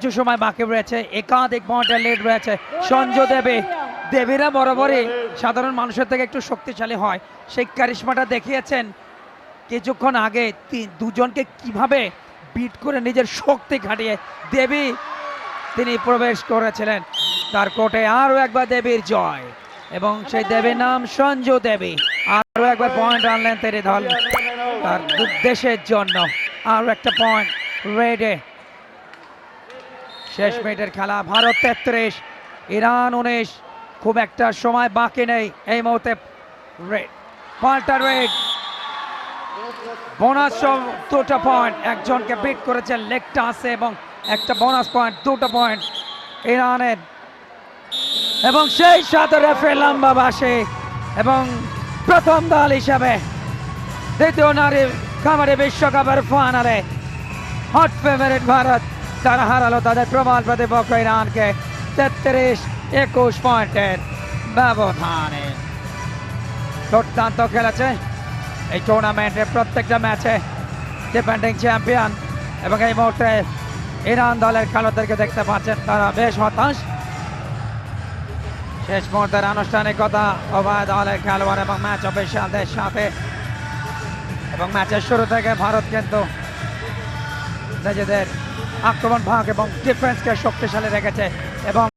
কিছু সময় বাকি রয়েছে, একাধিক পয়েন্টের লিড রয়েছে সঞ্জু দেবী। দেবীরা বরাবরই সাধারণ মানুষের থেকে একটু শক্তিশালী হয়, সেই কারিশমাটা দেখিয়েছেন কিছুক্ষণ আগে। দুজনকে কিভাবে বিট করে নিজের শক্তি খাটিয়ে দেবী তিনি প্রবেশ করেছিলেন তার কোর্টে। আরও একবার দেবীর জয়, এবং সেই দেবীর নাম সঞ্জু দেবী। আরও একবার পয়েন্ট আনলেন তিনি দল তার দেশের জন্য। আরও একটা পয়েন্ট রেডে। শেষ মিনিটের খেলা, ভারত 33 ইরান 19। খুব একটা সময় বাকি নেই এই মুহূর্তে। পাল্টা রেড, বোনাস দুটো পয়েন্ট, একজনকে বিট করেছে লেগ টাসে এবং একটা বোনাস পয়েন্ট, দুটো পয়েন্ট ইরানের। এবং সেই সাথে রেফারি লম্বা বাসে, এবং প্রথম দল হিসাবে দ্বিতীয় নারী কাবাডি বিশ্বকাপের ফাইনালে হট ফেভারিট ভারত তারা হারালো তাদের প্রবল প্রতিপক্ষ ইরানকে 33-21 পয়েন্টের ব্যবধানে। দুর্দান্ত খেলেছে এই টুর্নামেন্টের প্রত্যেকটা ম্যাচে ডিফেন্ডিং চ্যাম্পিয়ন। এবং এই মুহূর্তে ইরান দলের খেলোয়াড়দেরকে দেখতে পাচ্ছেন তারা বেশ হতাশ। শেষ মুহূর্তের আনুষ্ঠানিকতা উভয় দলের খেলোয়াড় এবং ম্যাচ অফিসিয়ালদের সাথে। এবং ম্যাচের শুরু থেকে ভারত কিন্তু নিজেদের আক্রমণ ভাগ এবং ডিফেন্সকে শক্তিশালী রেখেছে এবং